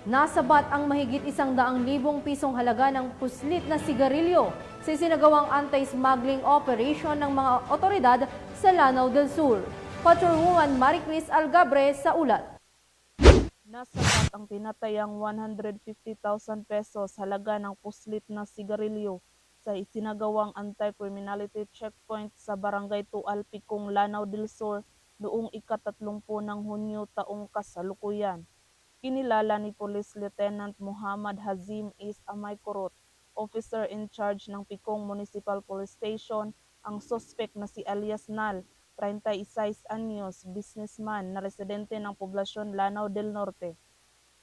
Nasabat ang mahigit 100,000 pisong halaga ng puslit na sigarilyo sa isinagawang anti-smuggling operation ng mga otoridad sa Lanao del Sur. Patrolwoman Maricris Algabre sa ulat. Nasabat ang tinatayang 150,000 pesos halaga ng puslit na sigarilyo sa isinagawang anti-criminality checkpoint sa Barangay Tual, Picong, Lanao del Sur noong ika-30 ng Hunyo taong kasalukuyan. Kinilala ni Police Lieutenant Muhammad Hazim Is Amaykurot, officer in charge ng Picong Municipal Police Station, ang suspect na si alias Nal, 36 anyos, businessman na residente ng poblasyon Lanao del Norte.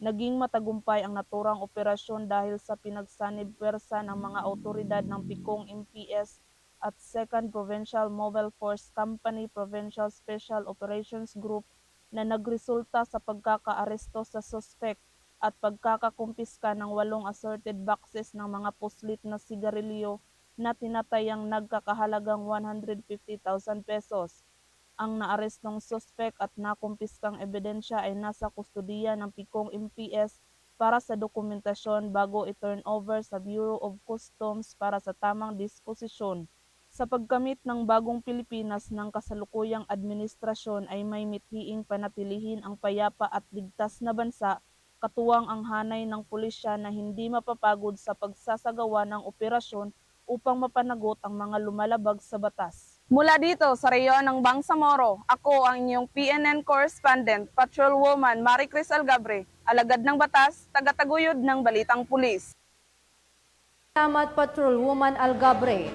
Naging matagumpay ang naturang operasyon dahil sa pinagsanib pwersa ng mga awtoridad ng Picong MPS at 2nd Provincial Mobile Force Company Provincial Special Operations Group na nagresulta sa pagkakaaresto sa suspect at pagkakakumpiska ng 8 assorted boxes ng mga puslit na sigarilyo na tinatayang nagkakahalagang 150,000 pesos. Ang naarestong suspect at nakumpiskang ebidensya ay nasa kustudiya ng Picong MPS para sa dokumentasyon bago i-turn over sa Bureau of Customs para sa tamang disposisyon. Sa pagkamit ng bagong Pilipinas ng kasalukuyang administrasyon ay may mithiing panatilihin ang payapa at ligtas na bansa, katuwang ang hanay ng pulisya na hindi mapapagod sa pagsasagawa ng operasyon upang mapanagot ang mga lumalabag sa batas. Mula dito sa reyon ng Bangsamoro, ako ang inyong PNN correspondent, Patrolwoman Maricris Algabre, alagad ng batas, tagataguyod ng Balitang Pulis. Salamat Patrolwoman Algabre.